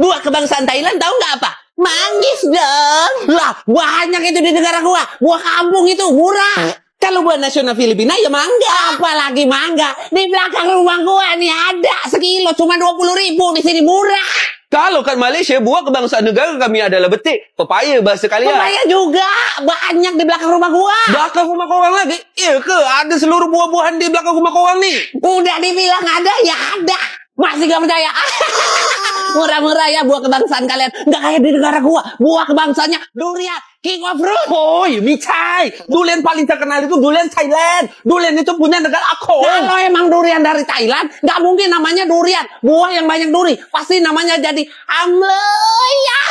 Buah kebangsaan Thailand tahu nggak apa? Manggis dong. Lah, banyak itu di negara gua. Buah kampung itu murah. Kalau buah nasional Filipina ya mangga. Apalagi mangga. Di belakang rumah gua nih ada sekilo cuma 20.000 di sini murah. Kalau kan Malaysia, buah kebangsaan negara kami adalah betik. Pepaya bahasa kalian. Pepaya juga banyak di belakang rumah gua. Belakang rumah korang lagi? Iya ke? Ada seluruh buah-buahan di belakang rumah korang nih? Udah dibilang ada, ya ada. Masih gak percaya? Murah-murah ya buah kebangsaan kalian. Nggak kayak di negara gua. Buah kebangsaannya durian. King of fruit. Oh, Micai. Durian paling terkenal itu durian Thailand. Durian itu punya negara aku. Kalau emang durian dari Thailand, nggak mungkin namanya durian. Buah yang banyak duri. Pasti namanya jadi amloya.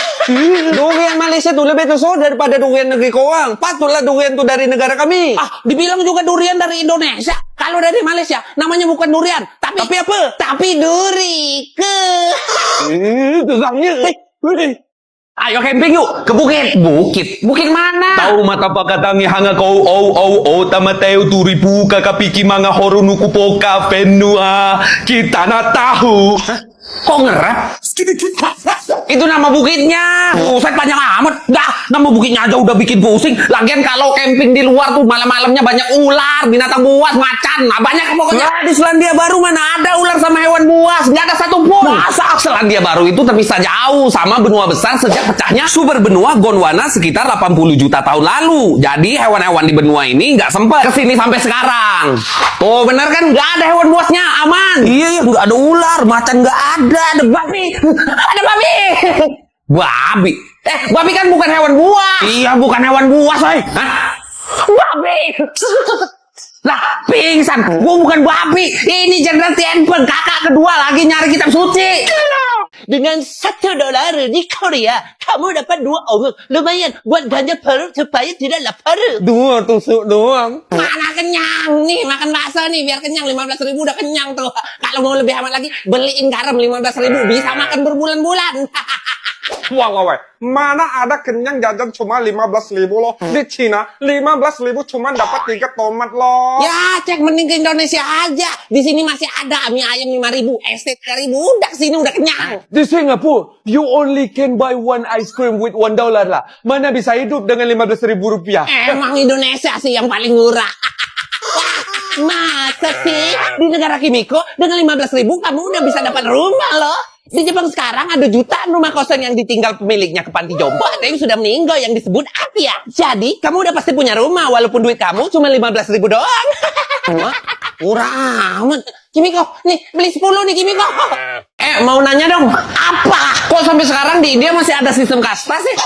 Durian Malaysia tuh lebih tusuk daripada durian negeri korang. Patutlah durian tuh dari negara kami. Dibilang juga durian dari Indonesia. Kalau dari Malaysia, namanya bukan durian. Tapi apa? Tapi durike. Susahnya. Ayo camping yuk ke bukit. Bukit mana? Tahu mata pakatangi hanga kau tamateu turipu kakapiki manga horunuku poka venua kita na tahu. Kok ngerap? Itu nama bukitnya. Buset panjang amat. Dah, nama bukitnya aja udah bikin pusing. Lagian kalau camping di luar tuh malam-malamnya banyak ular, binatang buas, macan. Nah, banyak pokoknya. Di Selandia Baru mana ada ular sama hewan buas? Nggak ada satupun. Masa Selandia Baru itu terpisah jauh sama benua besar sejak pecahnya super benua Gondwana sekitar 80 juta tahun lalu. Jadi hewan-hewan di benua ini nggak sempet kesini sampai sekarang. Tuh bener kan? Nggak ada hewan buasnya, aman. Iya, nggak ada ular, macan nggak ada babi. Ada babi. Babi? Babi kan bukan hewan buas. Iya, bukan hewan buas, woy. Hah? Babi. Lah, pingsan. Gua bukan babi. Ini Jenderal Tianpeng, kakak kedua lagi nyari kitab suci. Dengan $1 di Korea, kamu dapat 2 ounce. Lumayan buat ganja perut supaya tidak lapar. 2 tusuk doang. Mana kenyang nih, makan bakso nih biar kenyang. 15.000 udah kenyang tuh. Kalau mau lebih aman lagi, beliin garam 15.000 bisa makan berbulan-bulan. Wah, mana ada kenyang jajan cuma 15.000 loh. Di Cina 15.000 cuma dapat 3 tomat loh. Ya, cek mending ke Indonesia aja. Di sini masih ada mie ayam 5.000, es teh 3.000. Udah sini udah kenyang. Di Singapura, you only can buy one ice cream with $1 lah. Mana bisa hidup dengan 15.000 rupiah? Emang Indonesia sih yang paling murah. Masa sih di negara Kimiko dengan 15.000 kamu udah bisa dapat rumah loh. Di Jepang sekarang ada jutaan rumah kosong yang ditinggal pemiliknya ke panti jompo atau yang sudah meninggal yang disebut apia. Jadi kamu udah pasti punya rumah walaupun duit kamu cuma 15.000 doang. Murah amat. Kimiko, nih beli 10 nih Kimiko. Mau nanya dong, apa? Kok sampai sekarang di India masih ada sistem kasta sih?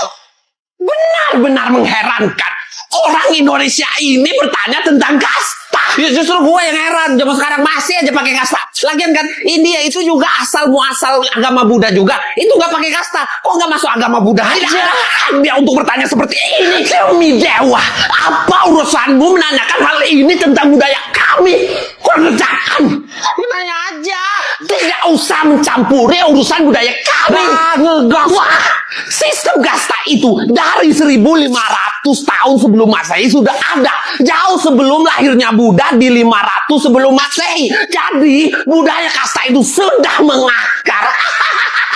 Benar-benar mengherankan. Orang Indonesia ini bertanya tentang kasta. Ya justru gue yang heran, zaman sekarang masih aja pakai kasta. Lagian kan India itu juga asal muasal agama Buddha juga. Itu nggak pakai kasta. Kok nggak masuk agama Buddha aja? Dia untuk bertanya seperti ini. Kami dewa, apa urusanmu menanyakan hal ini tentang budaya kami? Kerjaan. Nanya aja. Tidak usah mencampuri urusan budaya kami. Wah, sistem kasta itu dari 1.500 tahun sebelum Masehi sudah ada. Jauh sebelum lahirnya Buddha di 500 sebelum Masehi. Jadi budaya kasta itu sudah mengakar.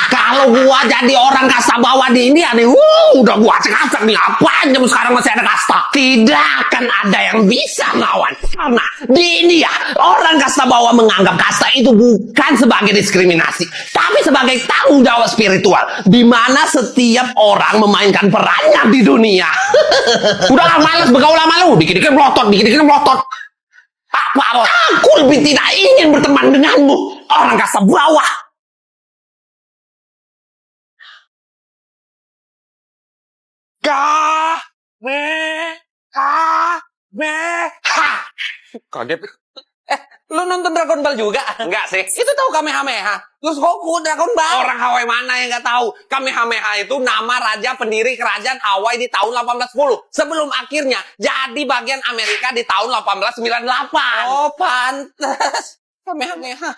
Kalau gua jadi orang kasta bawah di India nih, udah gua acak-acak nih. Apaan jam sekarang masih ada kasta? Tidak akan ada yang bisa ngelawan. Karena di India, orang kasta bawah menganggap kasta itu bukan sebagai diskriminasi, tapi sebagai tanggung jawab spiritual, di mana setiap orang memainkan perannya di dunia. Udahlah, males bergaul sama lu. Dikit-dikit melotot. Apa? Aku lebih tidak ingin berteman denganmu, orang kasta bawah. Kaget. Lu nonton Dragon Ball juga? Enggak sih. Itu tahu Kamehameha. Terus Goku Dragon Ball. Orang Hawaii mana yang nggak tahu? Kamehameha itu nama raja pendiri kerajaan Hawaii di tahun 1810. Sebelum akhirnya jadi bagian Amerika di tahun 1898. Oh, pantas. Kamehameha.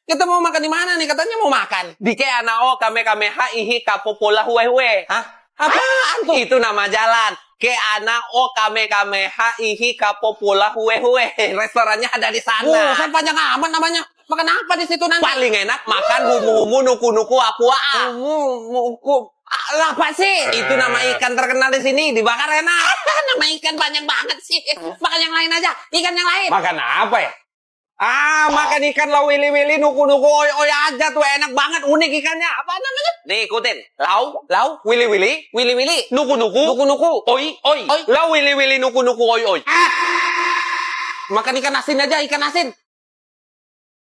Kita mau makan di mana nih? Katanya mau makan di Keanao Kamehameha Ihi Kapopola Huehue. Hah? Apaan tuh? Itu nama jalan. Keanao Kamehameha Ihi Kapopola Huehue. Restorannya ada di sana. Kan panjang amat namanya. Makan apa di situ nanti? Paling enak makan humu-humu nuku-nuku aqua. Humu apa sih? Itu nama ikan terkenal di sini, dibakar enak. Nama ikan banyak banget sih. Makan yang lain aja, ikan yang lain. Makan apa ya? Makan ikan lau wili-wili nuku-nuku oi-oi aja tuh, enak banget, unik ikannya. Apa namanya? Nih ikutin. Lau wili-wili, wili-wili, nuku-nuku, oi-oi, lau wili-wili nuku-nuku oi-oi. Makan ikan asin aja, ikan asin.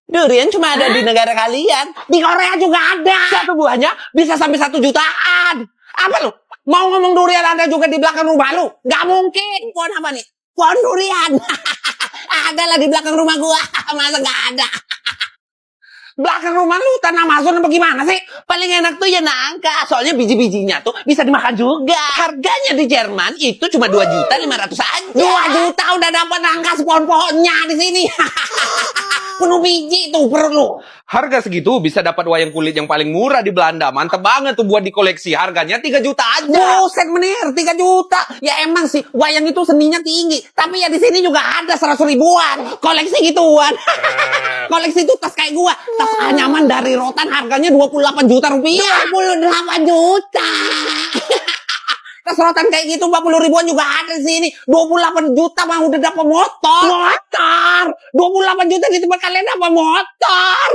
Durian cuma ada di negara kalian. Di Korea juga ada. Satu buahnya bisa sampai 1 jutaan. Apa lu? Mau ngomong durian ada juga di belakang rumah lu? Gak mungkin. Pohon apa nih? Pohon durian. Ada lah di belakang rumah gua. Masa gak ada? Belakang rumah lu tanah Amazon apa gimana sih? Paling enak tuh ya nangka. Soalnya biji-bijinya tuh bisa dimakan juga. Harganya di Jerman itu cuma 2.500.000 aja. 2 juta udah dapat nangka sepon-pohonnya di sini. Penuh biji tuh perlu. Harga segitu bisa dapat wayang kulit yang paling murah di Belanda. Mantap banget tuh buat dikoleksi. Harganya 3 juta aja. Buset menir, 3 juta. Ya emang sih, wayang itu seninya tinggi. Tapi ya di sini juga ada 100 ribuan. Koleksi gituan. Koleksi itu tas kayak gua. Tas anyaman dari rotan harganya 28 juta rupiah. 28 juta. Tas rotan kayak gitu 40 ribuan juga ada di sini. 28 juta mah udah dapat motor. 28 juta di tempat kalian dapat motor.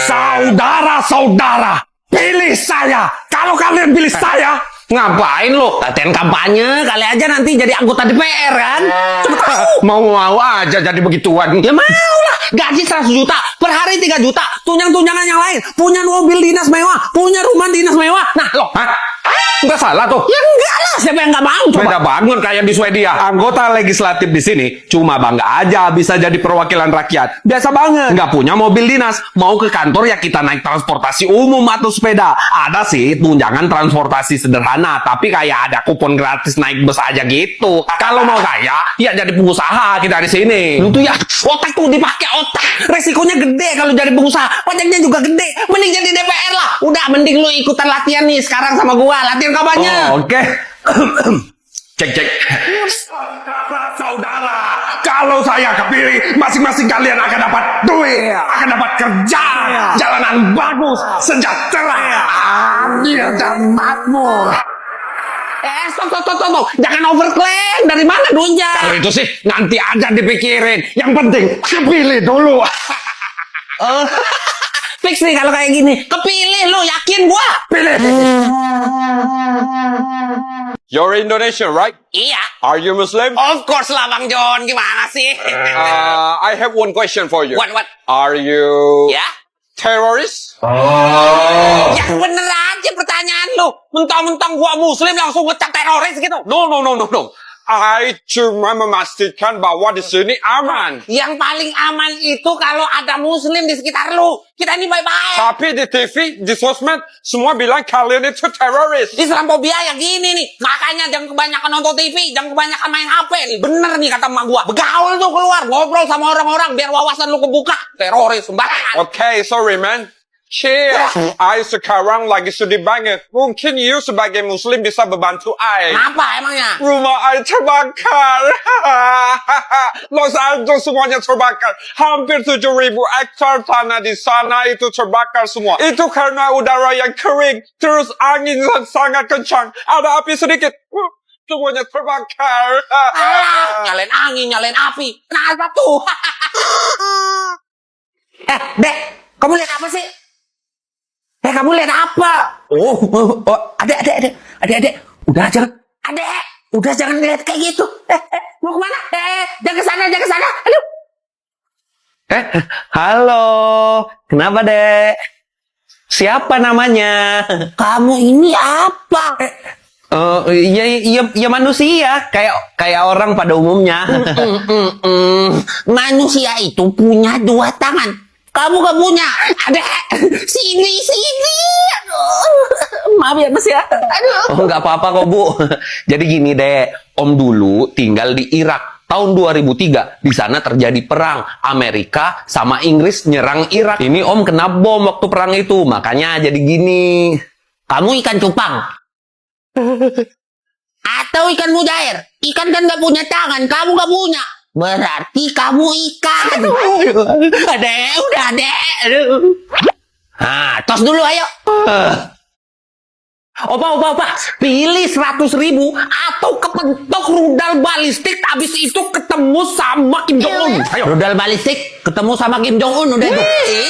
Saudara-saudara, pilih saya. Kalau kalian pilih saya, Ngapain lo? Latihan kampanye, kali aja nanti jadi anggota DPR kan? mau aja jadi begituan. Ya mau lah, gaji 100 juta, per hari 3 juta, tunjang-tunjangan yang lain, punya mobil dinas mewah, punya rumah dinas mewah. Nah lo, Nggak salah tuh. ya enggak lah, siapa yang nggak mau coba? Beda bangun kayak di Swedia. Anggota legislatif di sini cuma bangga aja bisa jadi perwakilan rakyat. Biasa banget. Nggak punya mobil dinas. Mau ke kantor ya kita naik transportasi umum atau sepeda. Ada sih tunjangan transportasi sederhana, tapi kayak ada kupon gratis naik bus aja gitu. Kalau mau kaya, ya jadi pengusaha kita di sini. Lu tuh ya, otak tuh dipakai otak. Resikonya gede kalau jadi pengusaha. Pajaknya juga gede. Mending jadi DPR lah. Udah, mending lu ikutan latihan nih sekarang sama gua. Latihan kampanye. Oh, oke. Cek. Saudara, kalau saya kepilih, masing-masing kalian akan dapat duit, akan dapat kerja, jalanan bagus, sejahtera, adil dan makmur. Stop. Jangan overclaim. Dari mana duitnya? Kalau itu sih nanti aja dipikirin. Yang penting kepilih dulu. Fix nih kalau kayak gini. Kepilih lu, yakin gua. Pilih. You're Indonesian, right? Iya. Are you Muslim? Of course lah Bang John. Gimana sih? I have one question for you. What? Are you Ya? terrorist? Ya bener aja pertanyaan lu. Mentang-mentang gua muslim langsung ngecap teroris gitu. No. I cuma memastikan bahwa di sini aman. Yang paling aman itu kalau ada muslim di sekitar lu. Kita ini baik-baik. Tapi di TV, di sosmed, semua bilang kalian itu teroris. Islamophobia yang gini nih. Makanya jangan kebanyakan nonton TV, jangan kebanyakan main HP nih. Bener nih kata emak gua. Begaul tuh keluar, ngobrol sama orang-orang biar wawasan lu kebuka. Teroris sembarangan. Okay, sorry man. Chill. I sekarang lagi sedih banget. Mungkin you sebagai muslim bisa membantu I. Kenapa emangnya? Rumah I terbakar. Los Angeles semuanya terbakar. Hampir 7.000 hektar tanah di sana itu terbakar semua. Itu karena udara yang kering. Terus angin yang sangat kencang. Ada api sedikit. Semuanya terbakar. Nyalain angin, nyalain api. Kenapa tuh? Dek, kamu lihat apa sih? Kamu lihat apa? Adek. Udah jangan lihat kayak gitu. Mau kemana? Jangan ke sana. Aduh. Halo, kenapa dek? Siapa namanya? Kamu ini apa? Ya manusia, kayak orang pada umumnya. Manusia itu punya 2 tangan. Kamu gak punya. Adek, sini. Aduh. Maaf ya mas ya. Aduh. Oh nggak apa-apa kok bu. Jadi gini dek, om dulu tinggal di Irak. Tahun 2003, di sana terjadi perang. Amerika sama Inggris nyerang Irak. Ini om kena bom waktu perang itu, makanya jadi gini. Kamu ikan cupang? Atau ikan mujair? Ikan kan gak punya tangan, kamu gak punya. Berarti kamu ikan. Dek, udah dek. Nah, tos dulu ayo. Opa. Pilih 100.000 atau kepentok rudal balistik. Habis itu ketemu sama Kim Jong Un. Ayo. Rudal balistik ketemu sama Kim Jong Un udah itu.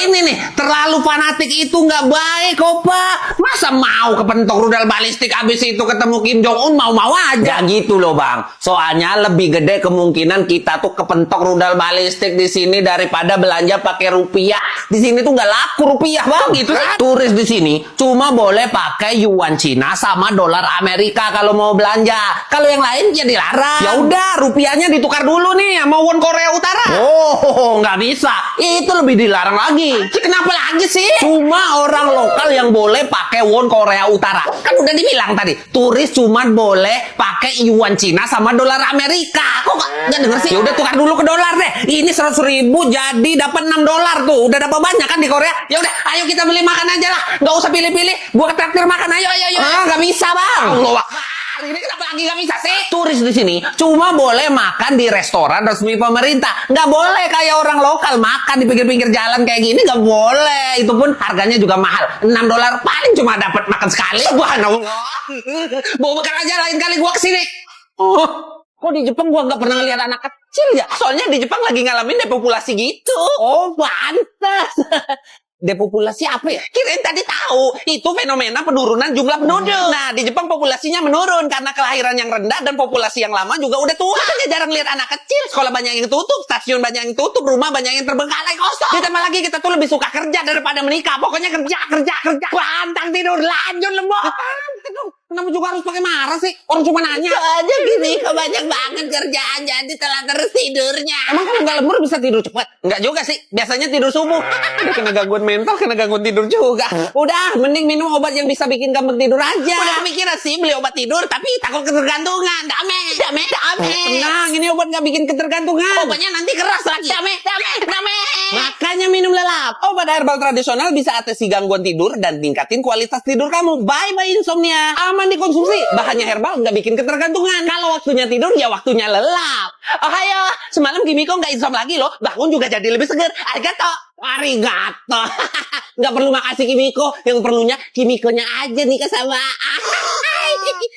Ini nih, terlalu fanatik itu nggak baik, Opa. Masa mau kepentok rudal balistik habis itu ketemu Kim Jong Un mau-mau aja. Gitu loh, Bang. Soalnya lebih gede kemungkinan kita tuh kepentok rudal balistik di sini daripada belanja pakai rupiah. Di sini tuh nggak laku rupiah, Bang. Gitu kan. Turis di sini cuma boleh pakai yuan Cina sama dolar Amerika kalau mau belanja. Kalau yang lain ya dilarang. Ya udah, rupiahnya ditukar dulu nih sama won Korea Utara. Oh, nggak bisa. Itu lebih dilarang lagi. Kenapa lagi sih? Cuma orang lokal yang boleh pakai won Korea Utara. Kan udah dibilang tadi, turis cuma boleh pakai yuan Cina sama dolar Amerika. Kok nggak denger sih? Ya udah tukar dulu ke dolar deh. Ini 100.000 jadi dapat $6 tuh. Udah dapat banyak kan di Korea. Ya udah, ayo kita beli makan aja lah. Nggak usah pilih-pilih. Gua traktir makan. Ayo. Nggak bisa, Bang. Allah Akbar. Ini kenapa lagi nggak bisa sih? Turis di sini cuma boleh makan di restoran resmi pemerintah. Nggak boleh kayak orang lokal makan di pinggir-pinggir jalan kayak gini. Nggak boleh. Itu pun harganya juga mahal. $6 paling cuma dapat makan sekali. Subhanallah. Bawa makan aja lain kali gua kesini. Kok di Jepang gua nggak pernah lihat anak kecil ya? Soalnya di Jepang lagi ngalamin depopulasi gitu. Oh, pantas. Depopulasi apa ya? Kirain tadi tahu. Itu fenomena penurunan jumlah penduduk. Nah, di Jepang populasinya menurun karena kelahiran yang rendah dan populasi yang lama juga udah tua. Makanya jarang lihat anak kecil. Sekolah banyak yang tutup, stasiun banyak yang tutup, rumah banyak yang terbengkalai kosong. Ditambah lagi kita tuh lebih suka kerja daripada menikah. Pokoknya kerja. Pantang tidur, lanjut lembut. Kenapa juga harus pakai marah sih? Orang cuma nanya. Aja gini, kok banyak banget kerjaan jadi telat terus tidurnya. Emang kalau nggak lembur bisa tidur cepat? Nggak juga sih. Biasanya tidur subuh. Kena gangguan mental, kena gangguan tidur juga. Udah, mending minum obat yang bisa bikin gampang tidur aja. Udah kepikiran sih beli obat tidur, tapi takut ketergantungan. Dame. Tenang, ini obat nggak bikin ketergantungan. Obatnya nanti keras lagi. Dame. Makanya minum lelap. Obat herbal tradisional bisa atasi gangguan tidur dan tingkatin kualitas tidur kamu. Bye insomnia. Aman dikonsumsi. Bahannya herbal nggak bikin ketergantungan. Kalau waktunya tidur ya waktunya lelap. Ayo, semalam Kimiko nggak insom lagi loh. Bangun juga jadi lebih seger. Arigato. Nggak perlu makasih Kimiko. Yang perlunya Kimikonya aja nih sama.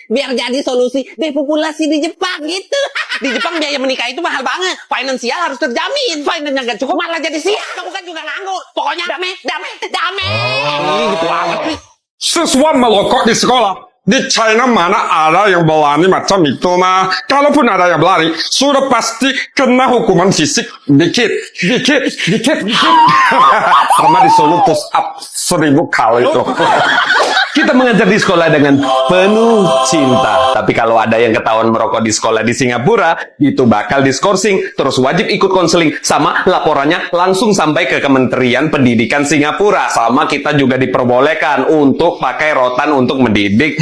Biar jadi solusi depopulasi di Jepang gitu. Di Jepang biaya menikah itu mahal banget. Finansial harus terjamin. Finance-nya nggak cukup malah jadi sia. Kamu kan juga nganggur. Pokoknya dame. Gitu amat nih. Siswa merokok di sekolah. Di China mana ada yang berani macam itu mah. Kalaupun ada yang berani, sudah pasti kena hukuman fisik. Dikit. Sama disuruh push up 1000 kali itu. Kita mengajar di sekolah dengan penuh cinta. Tapi kalau ada yang ketahuan merokok di sekolah di Singapura, itu bakal diskorsing, terus wajib ikut konseling, sama laporannya langsung sampai ke Kementerian Pendidikan Singapura. Sama kita juga diperbolehkan untuk pakai rotan untuk mendidik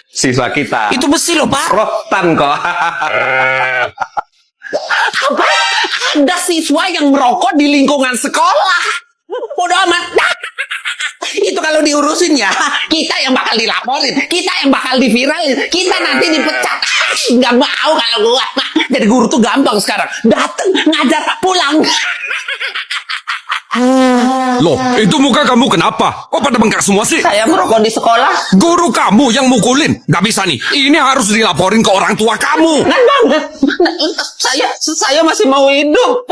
siswa kita. Itu besi loh, Pak. Rotan kok. Apa? Ada siswa yang merokok di lingkungan sekolah. Bodoh amat. Itu kalau diurusin ya, kita yang bakal dilaporin, kita yang bakal diviralin, kita nanti dipecat. Nggak mau kalau gua. Jadi guru tuh gampang sekarang. Dateng, ngajar, pulang. Loh, itu muka kamu kenapa? Kok pada bengkak semua sih? Saya merokok di sekolah. Guru kamu yang mukulin. Gak bisa nih. Ini harus dilaporin ke orang tua kamu. Kan bang, saya masih mau hidup.